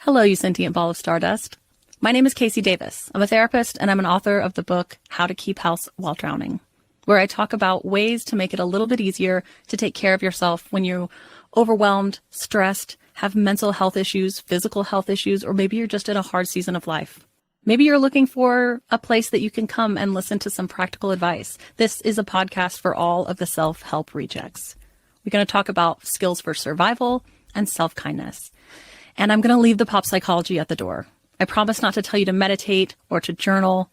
Hello, you sentient ball of stardust. My name is Casey Davis. I'm a therapist and I'm an author of the book How to Keep House While Drowning, where I talk about ways to make it a little bit easier to take care of yourself when you're overwhelmed, stressed, have mental health issues, physical health issues, or maybe you're just in a hard season of life. Maybe you're looking for a place that you can come and listen to some practical advice. This is a podcast for all of the self-help rejects. We're going to talk about skills for survival and self-kindness. And I'm going to leave the pop psychology at the door. I promise not to tell you to meditate or to journal.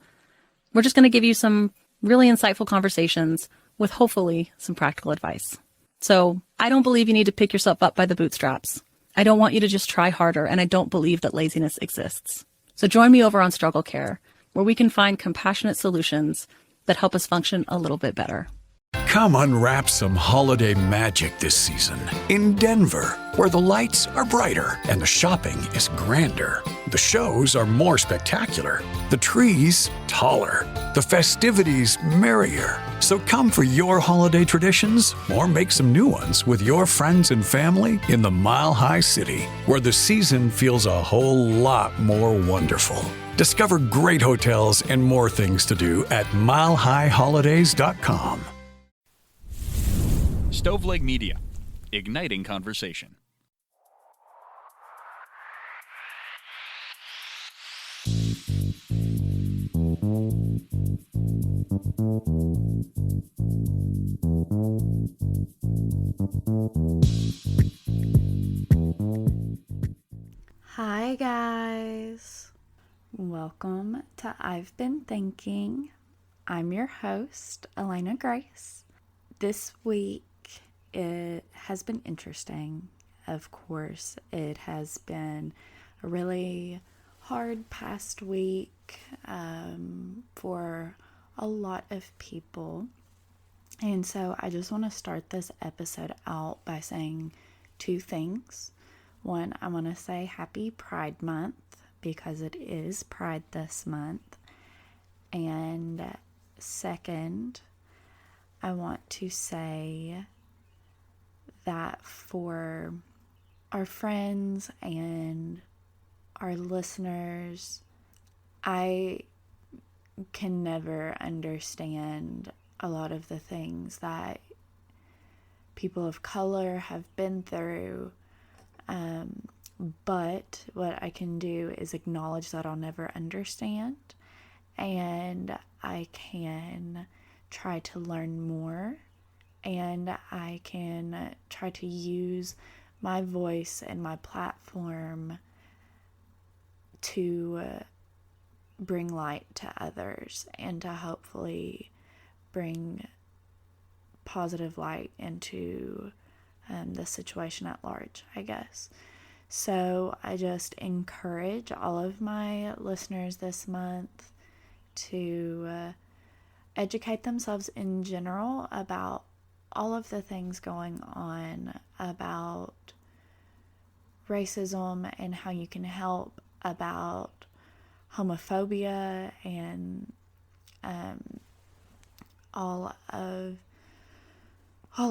We're just going to give you some really insightful conversations with hopefully some practical advice. So I don't believe you need to pick yourself up by the bootstraps. I don't want you to just try harder, and I don't believe that laziness exists. So join me over on Struggle Care, where we can find compassionate solutions that help us function a little bit better. Come unwrap some holiday magic this season in Denver, where the lights are brighter and the shopping is grander. The shows are more spectacular, the trees taller, the festivities merrier. So come for your holiday traditions or make some new ones with your friends and family in the Mile High City, where the season feels a whole lot more wonderful. Discover great hotels and more things to do at milehighholidays.com. Stoveleg Media, igniting conversation. Hi guys, welcome to I've Been Thinking. I'm your host, Elena Grace. This week it has been interesting. Of course, it has been a really hard past week for a lot of people. And so I just want to start this episode out by saying two things. One, I want to say happy Pride Month because it is Pride this month. And second, I want to say that for our friends and our listeners, I can never understand a lot of the things that people of color have been through. But what I can do is acknowledge that I'll never understand, and I can try to learn more, and I can try to use my voice and my platform to bring light to others and to hopefully bring positive light into the situation at large, I guess. So I just encourage all of my listeners this month to educate themselves in general about all of the things going on about racism and how you can help, about homophobia and all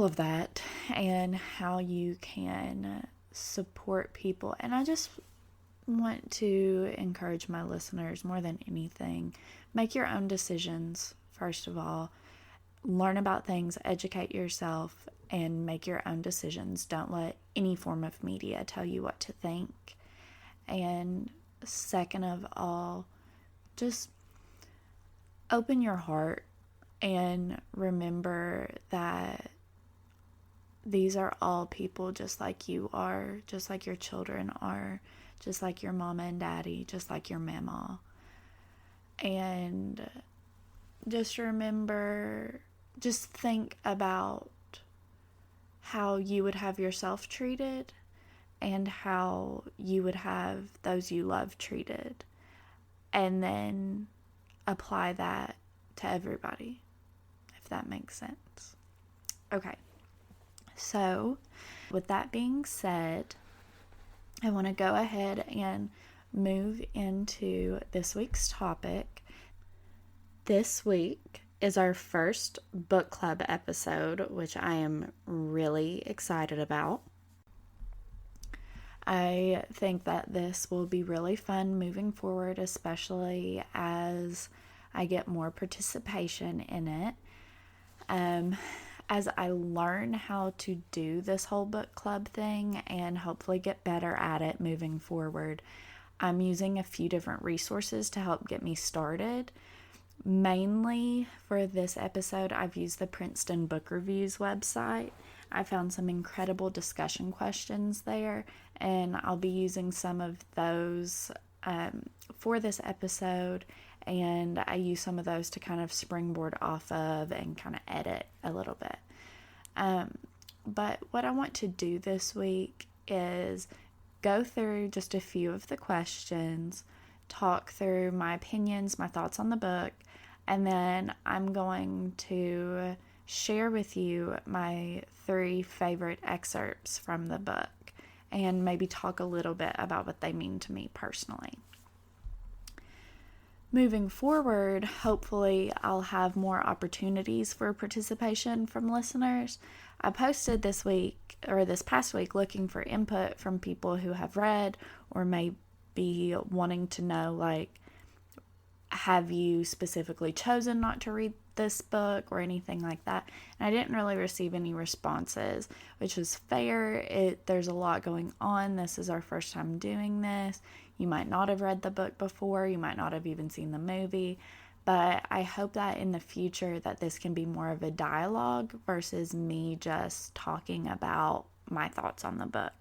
of that, and how you can support people. And I just want to encourage my listeners more than anything, make your own decisions. First of all, learn about things, educate yourself, and make your own decisions. Don't let any form of media tell you what to think. And second of all, just open your heart and remember that these are all people just like you are, just like your children are, just like your mama and daddy, just like your mama. And just remember, just think about how you would have yourself treated and how you would have those you love treated. And then apply that to everybody, if that makes sense. Okay. So, with that being said, I want to go ahead and move into this week's topic. This week is our first book club episode, which I am really excited about. I think that this will be really fun moving forward, especially as I get more participation in it. As I learn how to do this whole book club thing and hopefully get better at it moving forward, I'm using a few different resources to help get me started. Mainly for this episode, I've used the Princeton Book Reviews website. I found some incredible discussion questions there, and I'll be using some of those for this episode, and I use some of those to kind of springboard off of and kind of edit a little bit. But what I want to do this week is go through just a few of the questions, talk through my opinions, my thoughts on the book, and then I'm going to share with you my 3 favorite excerpts from the book and maybe talk a little bit about what they mean to me personally. Moving forward, hopefully I'll have more opportunities for participation from listeners. I posted this past week looking for input from people who have read or may be wanting to know, like, have you specifically chosen not to read this book or anything like that? And I didn't really receive any responses, which was fair. There's a lot going on. This is our first time doing this. You might not have read the book before. You might not have even seen the movie. But I hope that in the future that this can be more of a dialogue versus me just talking about my thoughts on the book.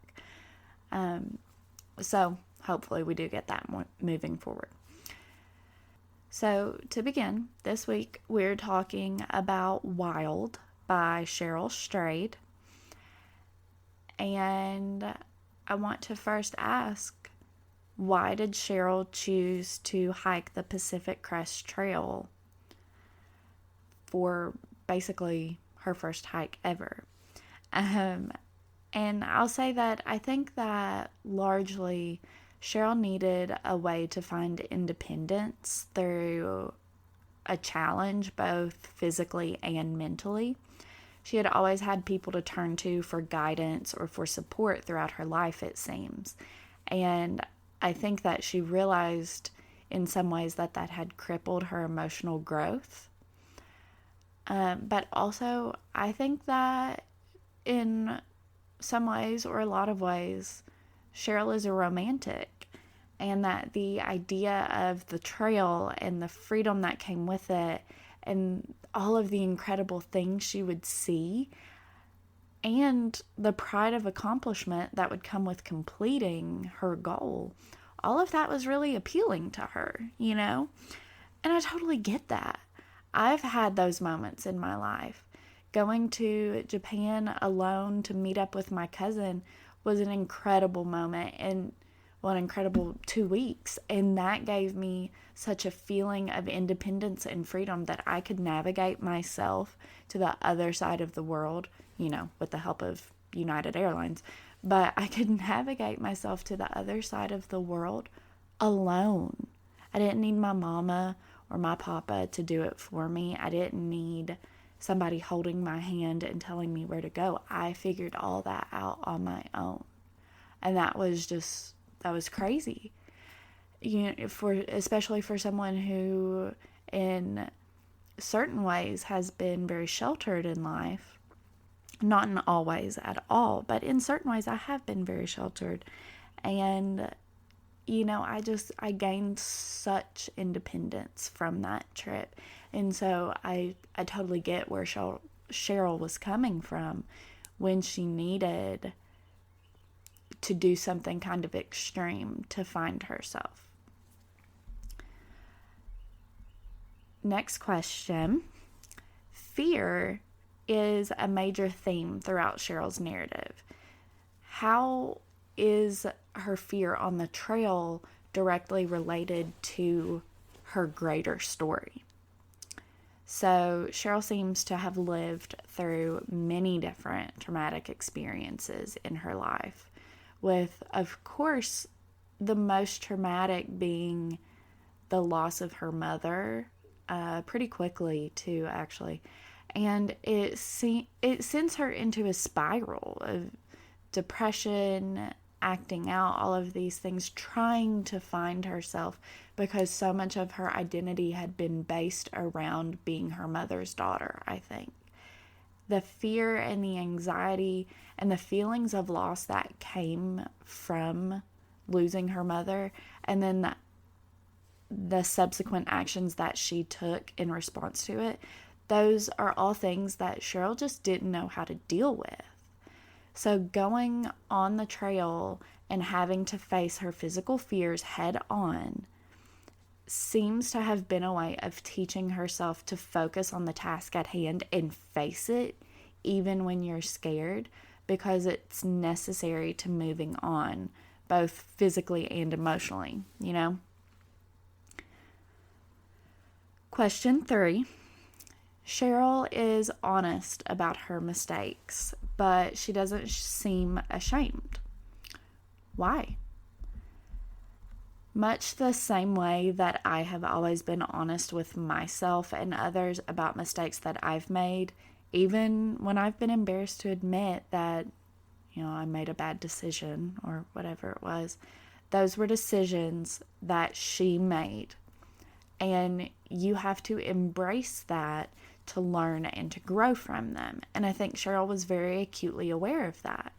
So hopefully we do get that moving forward. So to begin, this week we're talking about Wild by Cheryl Strayed. And I want to first ask, why did Cheryl choose to hike the Pacific Crest Trail for basically her first hike ever? And I'll say that I think that largely Cheryl needed a way to find independence through a challenge, both physically and mentally. She had always had people to turn to for guidance or for support throughout her life, it seems. And I think that she realized in some ways that had crippled her emotional growth. But also, I think that in some ways, or a lot of ways, Cheryl is a romantic, and that the idea of the trail and the freedom that came with it and all of the incredible things she would see and the pride of accomplishment that would come with completing her goal, all of that was really appealing to her, you know? And I totally get that. I've had those moments in my life. Going to Japan alone to meet up with my cousin was an incredible moment and an incredible 2 weeks. And that gave me such a feeling of independence and freedom that I could navigate myself to the other side of the world, with the help of United Airlines. But I could navigate myself to the other side of the world alone. I didn't need my mama or my papa to do it for me. I didn't need somebody holding my hand and telling me where to go. I figured all that out on my own. And that was crazy. Especially for someone who in certain ways has been very sheltered in life. Not in all ways at all, but in certain ways I have been very sheltered. And I gained such independence from that trip. And so I totally get where Cheryl was coming from when she needed to do something kind of extreme to find herself. Next question. Fear is a major theme throughout Cheryl's narrative. How is her fear on the trail directly related to her greater story? So Cheryl seems to have lived through many different traumatic experiences in her life, with, of course, the most traumatic being the loss of her mother, pretty quickly too, actually. And it sends her into a spiral of depression acting out all of these things, trying to find herself, because so much of her identity had been based around being her mother's daughter, I think. The fear and the anxiety and the feelings of loss that came from losing her mother, and then the subsequent actions that she took in response to it, those are all things that Cheryl just didn't know how to deal with. So going on the trail and having to face her physical fears head on seems to have been a way of teaching herself to focus on the task at hand and face it even when you're scared, because it's necessary to moving on, both physically and emotionally, you know? Question 3. Cheryl is honest about her mistakes, but she doesn't seem ashamed. Why? Much the same way that I have always been honest with myself and others about mistakes that I've made, even when I've been embarrassed to admit that, I made a bad decision or whatever it was. Those were decisions that she made. And you have to embrace that to learn and to grow from them. And I think Cheryl was very acutely aware of that.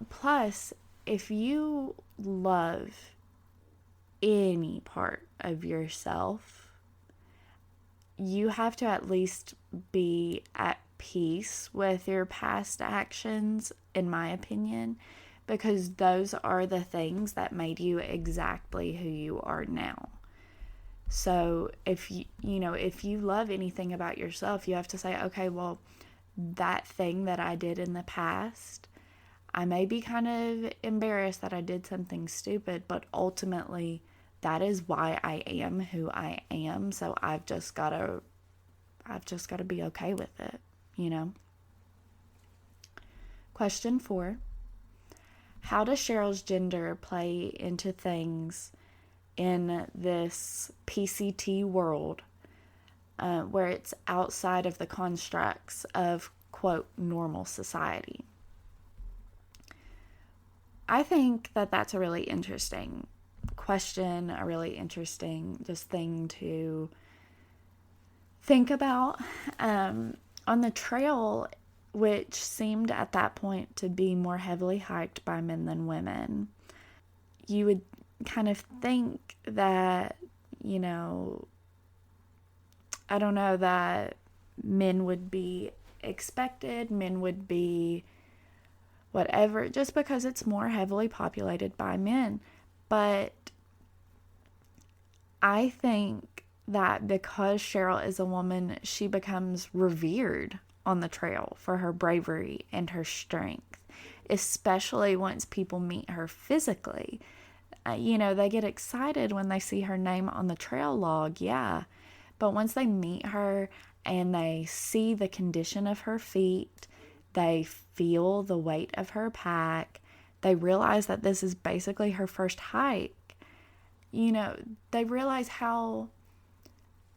Plus, if you love any part of yourself, you have to at least be at peace with your past actions, in my opinion, because those are the things that made you exactly who you are now. So if you love anything about yourself, you have to say, okay, well, that thing that I did in the past, I may be kind of embarrassed that I did something stupid, but ultimately that is why I am who I am. So I've just got to be okay with it, Question 4. How does Cheryl's gender play into things in this PCT world where it's outside of the constructs of, quote, normal society? I think that that's a really interesting question, a really interesting just thing to think about. On the trail, which seemed at that point to be more heavily hiked by men than women, you would kind of think that, I don't know, that men would be expected, men would be whatever, just because it's more heavily populated by men. But I think that because Cheryl is a woman, she becomes revered on the trail for her bravery and her strength, especially once people meet her physically. They get excited when they see her name on the trail log, yeah. But once they meet her and they see the condition of her feet, they feel the weight of her pack, they realize that this is basically her first hike. They realize how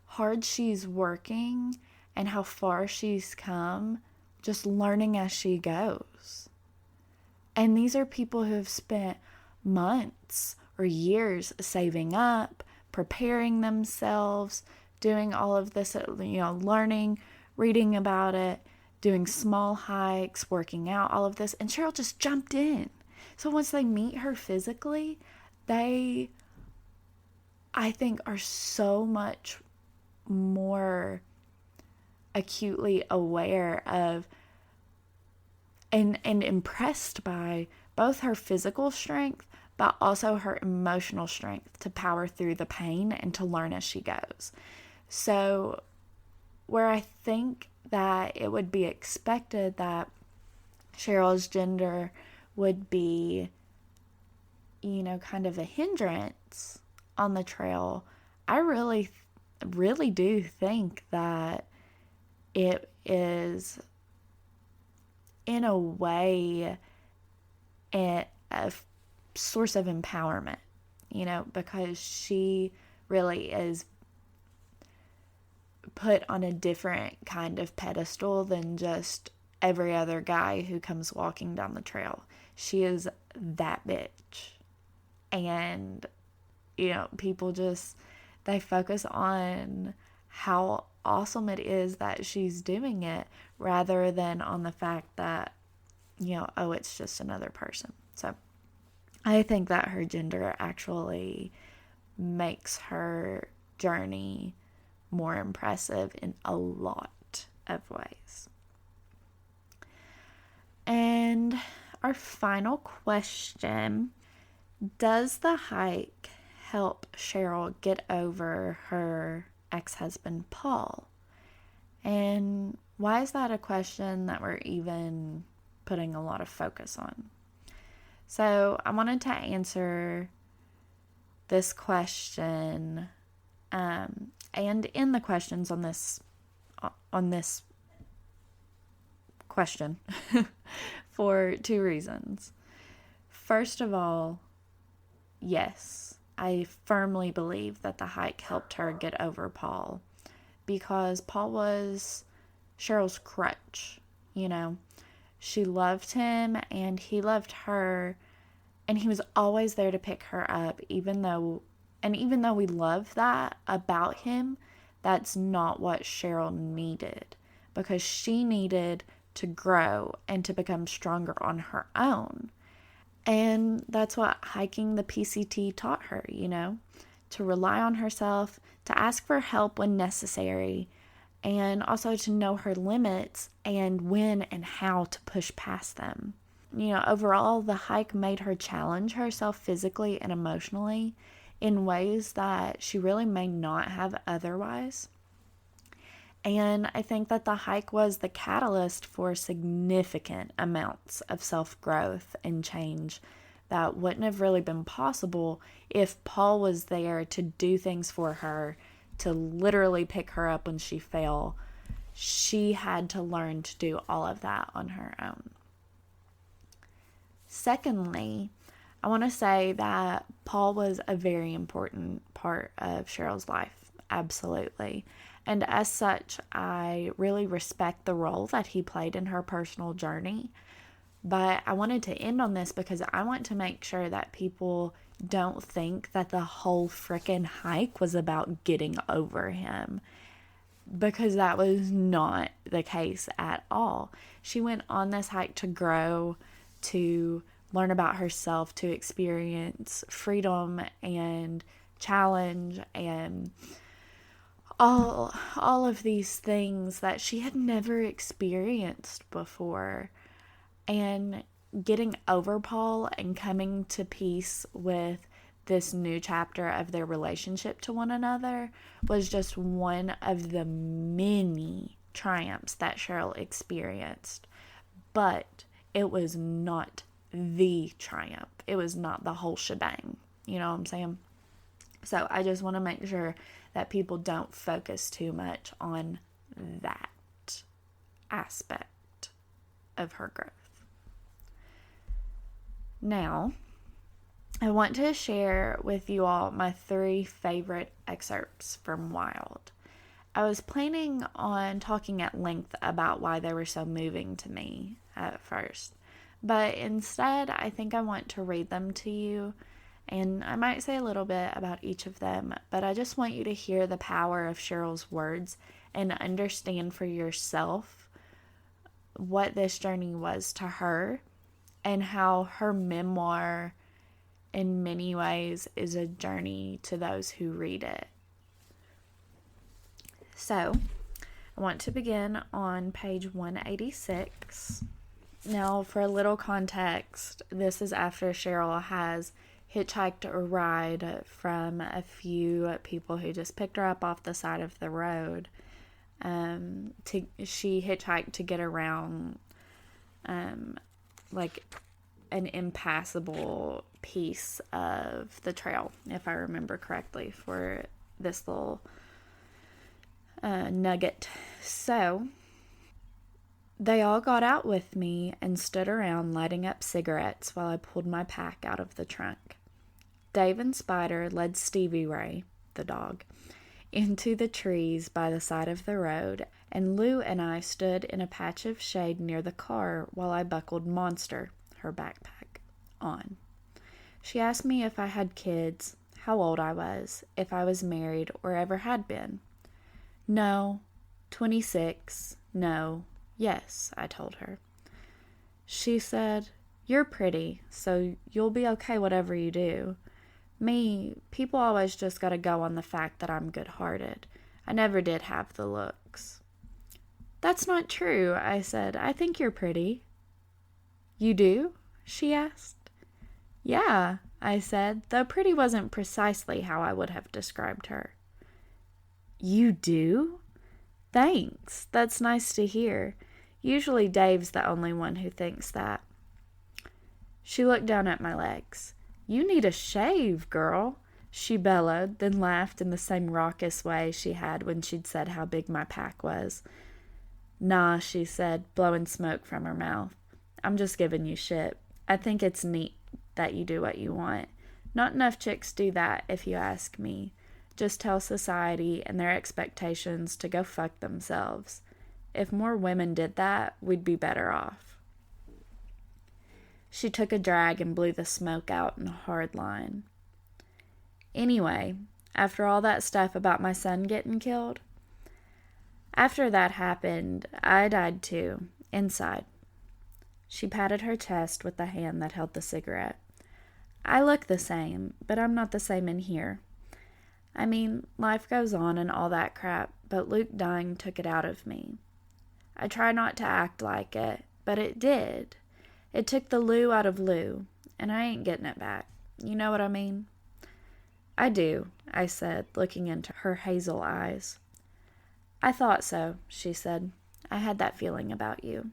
hard she's working and how far she's come just learning as she goes. And these are people who have spent months or years saving up, preparing themselves, doing all of this, learning, reading about it, doing small hikes, working out, all of this. And Cheryl just jumped in. So once they meet her physically, they, I think, are so much more acutely aware of and impressed by both her physical strength, but also her emotional strength to power through the pain and to learn as she goes. So where I think that it would be expected that Cheryl's gender would be, kind of a hindrance on the trail, I really, really do think that it is, in a way, a source of empowerment, because she really is put on a different kind of pedestal than just every other guy who comes walking down the trail. she is that bitch. And, people just, they focus on how awesome it is that she's doing it rather than on the fact that, oh, it's just another person. So I think that her gender actually makes her journey more impressive in a lot of ways. And our final question: does the hike help Cheryl get over her ex-husband Paul? And why is that a question that we're even putting a lot of focus on? So I wanted to answer this question, and in the questions on this question for two reasons. First of all, yes, I firmly believe that the hike helped her get over Paul, because Paul was Cheryl's crutch. She loved him and he loved her, and he was always there to pick her up, even though we love that about him, that's not what Cheryl needed, because she needed to grow and to become stronger on her own. And that's what hiking the PCT taught her, to rely on herself, to ask for help when necessary, and also to know her limits and when and how to push past them. Overall, the hike made her challenge herself physically and emotionally in ways that she really may not have otherwise. And I think that the hike was the catalyst for significant amounts of self-growth and change that wouldn't have really been possible if Paul was there to do things for her, to literally pick her up when she fell. She had to learn to do all of that on her own. Secondly, I want to say that Paul was a very important part of Cheryl's life, absolutely. And as such, I really respect the role that he played in her personal journey. But I wanted to end on this because I want to make sure that people don't think that the whole frickin' hike was about getting over him, because that was not the case at all. She went on this hike to grow, to learn about herself, to experience freedom and challenge and all of these things that she had never experienced before. And getting over Paul and coming to peace with this new chapter of their relationship to one another was just one of the many triumphs that Cheryl experienced. But it was not the triumph. It was not the whole shebang. You know what I'm saying? So I just want to make sure that people don't focus too much on that aspect of her growth. Now, I want to share with you all my 3 favorite excerpts from Wild. I was planning on talking at length about why they were so moving to me at first, but instead I think I want to read them to you, and I might say a little bit about each of them, but I just want you to hear the power of Cheryl's words and understand for yourself what this journey was to her, and how her memoir in many ways is a journey to those who read it. So, I want to begin on page 186. Now, for a little context, this is after Cheryl has hitchhiked a ride from a few people who just picked her up off the side of the road. She hitchhiked to get around like an impassable piece of the trail, if I remember correctly, for this little nugget. So they all got out with me and stood around lighting up cigarettes while I pulled my pack out of the trunk. Dave and Spider led Stevie Ray, the dog, into the trees by the side of the road, and Lou and I stood in a patch of shade near the car while I buckled Monster, her backpack. on. She asked me if I had kids, how old I was, if I was married or ever had been. No, 26, no, yes, I told her. She said, "You're pretty, so you'll be okay whatever you do. Me, people always just gotta go on the fact that I'm good-hearted. I never did have the looks." "That's not true," I said. "I think you're pretty." "You do?" she asked. "Yeah," I said, though pretty wasn't precisely how I would have described her. "You do? Thanks. That's nice to hear. Usually Dave's the only one who thinks that." She looked down at my legs. "You need a shave, girl," she bellowed, then laughed in the same raucous way she had when she'd said how big my pack was. "Nah," she said, blowing smoke from her mouth. "I'm just giving you shit. I think it's neat that you do what you want. Not enough chicks do that, if you ask me. Just tell society and their expectations to go fuck themselves. If more women did that, we'd be better off." She took a drag and blew the smoke out in a hard line. "Anyway, after all that stuff about my son getting killed, after that happened, I died too, inside." She patted her chest with the hand that held the cigarette. "I look the same, but I'm not the same in here. I mean, life goes on and all that crap, but Luke dying took it out of me. I try not to act like it, but it did. It took the Lou out of Lou, and I ain't getting it back. You know what I mean?" "I do," I said, looking into her hazel eyes. "I thought so," she said. "I had that feeling about you."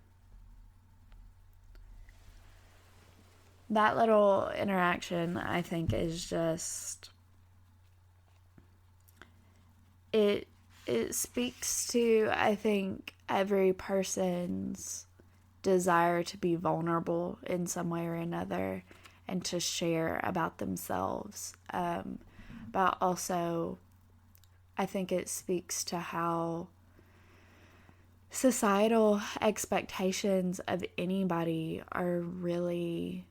That little interaction, I think, is just... It speaks to, I think, every person's desire to be vulnerable in some way or another and to share about themselves. But also, I think it speaks to how societal expectations of anybody are really,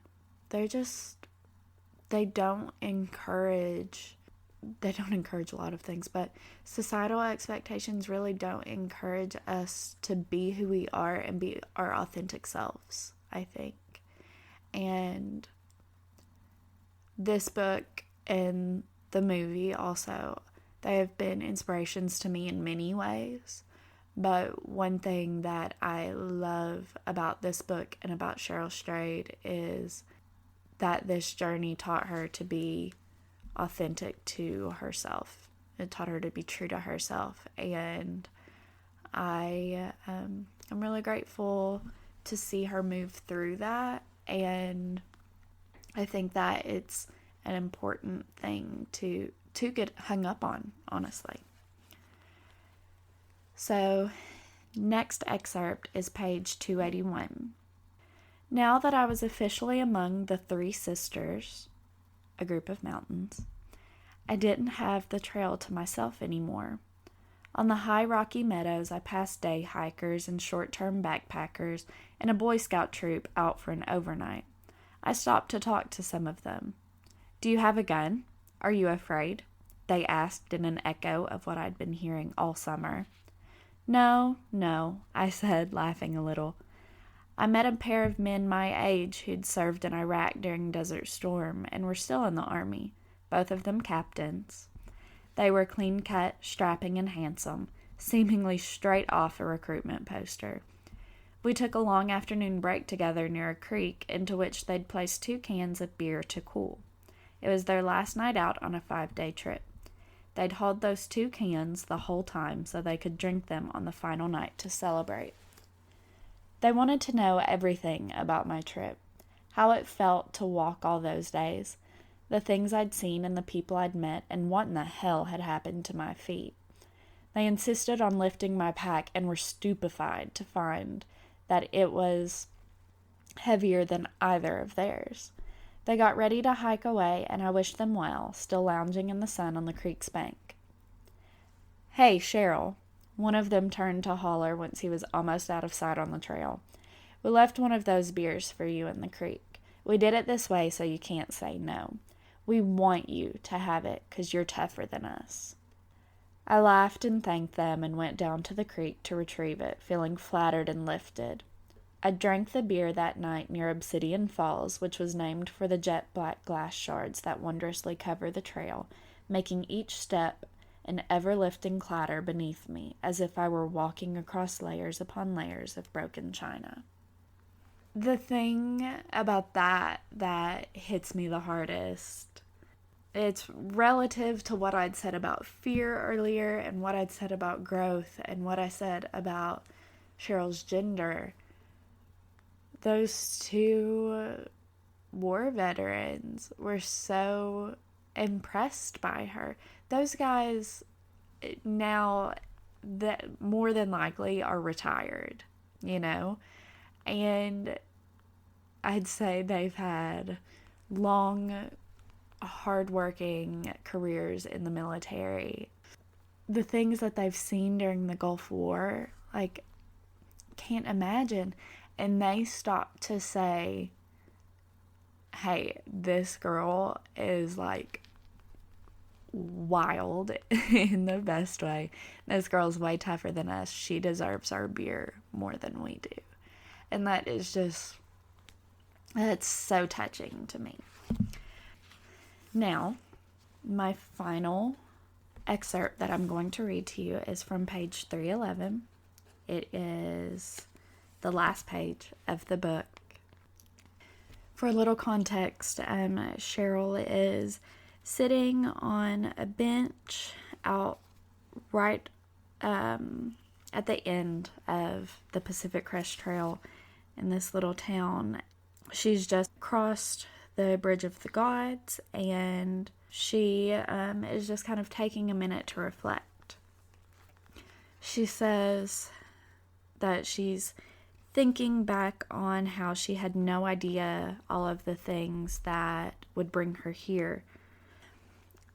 they don't encourage a lot of things, but societal expectations really don't encourage us to be who we are and be our authentic selves, I think. And this book and the movie also, they have been inspirations to me in many ways. But one thing that I love about this book and about Cheryl Strayed is that this journey taught her to be authentic to herself. It taught her to be true to herself, and I'm really grateful to see her move through that, and I think that it's an important thing to get hung up on, honestly. So, next excerpt is page 281. "Now that I was officially among the Three Sisters, a group of mountains, I didn't have the trail to myself anymore. On the high rocky meadows, I passed day hikers and short-term backpackers and a Boy Scout troop out for an overnight. I stopped to talk to some of them. 'Do you have a gun? Are you afraid?' they asked in an echo of what I'd been hearing all summer. 'No,' I said, laughing a little. I met a pair of men my age who'd served in Iraq during Desert Storm and were still in the Army, both of them captains. They were clean-cut, strapping, and handsome, seemingly straight off a recruitment poster. We took a long afternoon break together near a creek into which they'd placed 2 cans of beer to cool. It was their last night out on a 5-day trip. They'd hauled those 2 cans the whole time so they could drink them on the final night to celebrate. They wanted to know everything about my trip, how it felt to walk all those days, the things I'd seen and the people I'd met, and what in the hell had happened to my feet. They insisted on lifting my pack and were stupefied to find that it was heavier than either of theirs. They got ready to hike away, and I wished them well, still lounging in the sun on the creek's bank. "Hey, Cheryl," one of them turned to holler once he was almost out of sight on the trail. "We left one of those beers for you in the creek. We did it this way so you can't say no. We want you to have it because you're tougher than us. I laughed and thanked them and went down to the creek to retrieve it, feeling flattered and lifted. I drank the beer that night near Obsidian Falls, which was named for the jet black glass shards that wondrously cover the trail, making each step an ever-lifting clatter beneath me, as if I were walking across layers upon layers of broken china. The thing about that hits me the hardest, it's relative to what I'd said about fear earlier and what I'd said about growth and what I said about Cheryl's gender. Those two war veterans were so impressed by her. Those guys now that more than likely are retired, and I'd say they've had long, hardworking careers in the military. The things that they've seen during the Gulf War, can't imagine. And they stopped to say, hey, this girl is wild in the best way. This girl's way tougher than us. She deserves our beer more than we do. And that is that's so touching to me. Now, my final excerpt that I'm going to read to you is from page 311. It is the last page of the book. For a little context, Cheryl is sitting on a bench out right at the end of the Pacific Crest Trail in this little town. She's just crossed the Bridge of the Gods, and she is just kind of taking a minute to reflect. She says that she's thinking back on how she had no idea all of the things that would bring her here.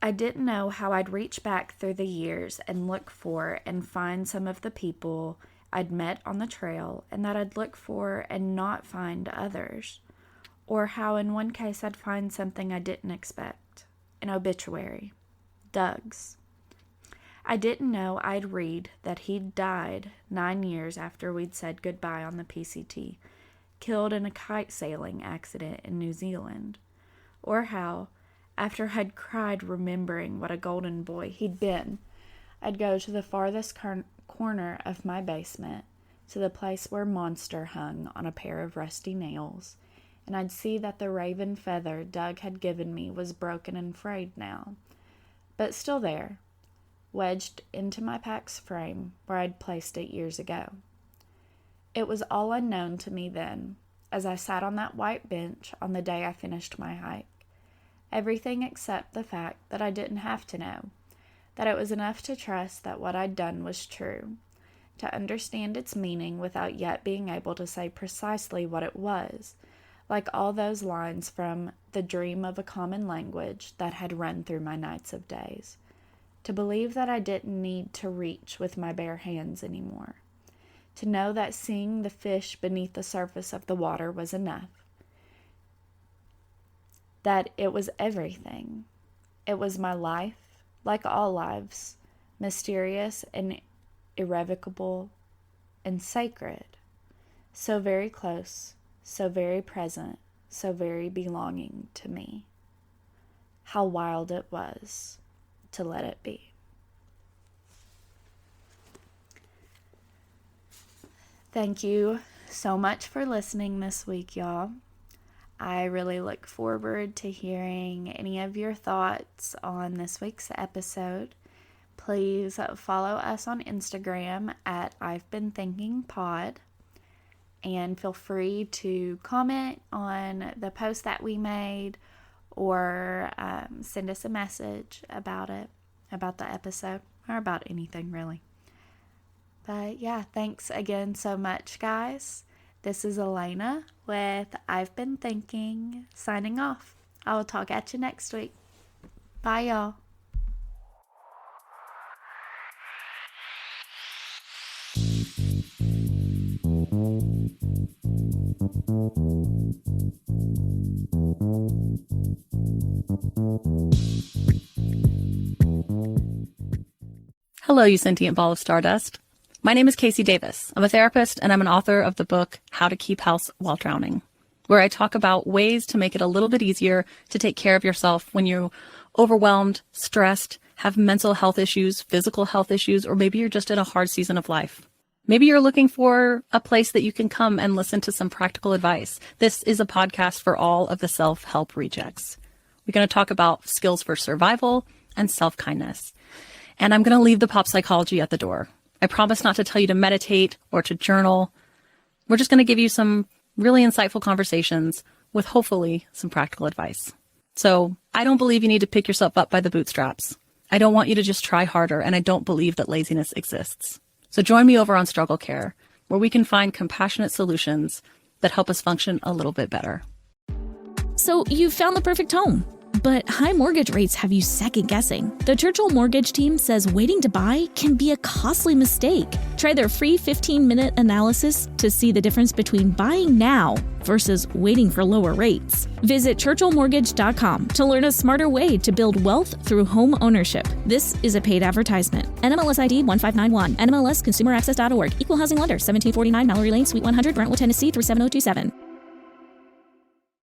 I didn't know how I'd reach back through the years and look for and find some of the people I'd met on the trail, and that I'd look for and not find others. Or how in one case I'd find something I didn't expect. An obituary. Doug's. I didn't know I'd read that he'd died 9 years after we'd said goodbye on the PCT, killed in a kite sailing accident in New Zealand. Or how, after I'd cried remembering what a golden boy he'd been, I'd go to the farthest corner of my basement, to the place where Monster hung on a pair of rusty nails, and I'd see that the raven feather Doug had given me was broken and frayed now, but still there, wedged into my pack's frame where I'd placed it years ago. It was all unknown to me then, as I sat on that white bench on the day I finished my hike. Everything except the fact that I didn't have to know, that it was enough to trust that what I'd done was true, to understand its meaning without yet being able to say precisely what it was, like all those lines from The Dream of a Common Language that had run through my nights of days. To believe that I didn't need to reach with my bare hands anymore. To know that seeing the fish beneath the surface of the water was enough. That it was everything. It was my life, like all lives, mysterious and irrevocable and sacred. So very close, so very present, so very belonging to me. How wild it was to let it be. Thank you so much for listening this week, y'all. I really look forward to hearing any of your thoughts on this week's episode. Please follow us on Instagram at I've Been Thinking Pod, and feel free to comment on the post that we made, or send us a message about it, about the episode, or about anything really. But yeah, thanks again so much, guys. This is Elena with I've Been Thinking, signing off. I will talk at you next week. Bye, y'all. Hello, you sentient ball of stardust. My name is Casey Davis. I'm a therapist and I'm an author of the book How to Keep House While Drowning, where I talk about ways to make it a little bit easier to take care of yourself when you're overwhelmed, stressed, have mental health issues, physical health issues, or maybe you're just in a hard season of life. Maybe you're looking for a place that you can come and listen to some practical advice. This is a podcast for all of the self-help rejects. We're going to talk about skills for survival and self-kindness. And I'm going to leave the pop psychology at the door. I promise not to tell you to meditate or to journal. We're just going to give you some really insightful conversations with hopefully some practical advice. So I don't believe you need to pick yourself up by the bootstraps. I don't want you to just try harder, and I don't believe that laziness exists. So join me over on Struggle Care, where we can find compassionate solutions that help us function a little bit better. So you've found the perfect home, but high mortgage rates have you second guessing. The Churchill Mortgage team says waiting to buy can be a costly mistake. Try their free 15-minute analysis to see the difference between buying now versus waiting for lower rates. Visit churchillmortgage.com to learn a smarter way to build wealth through home ownership. This is a paid advertisement. NMLS ID 1591. NMLS ConsumerAccess.org. Equal Housing Lender. 1749 Mallory Lane, Suite 100, Brentwood, Tennessee 37027.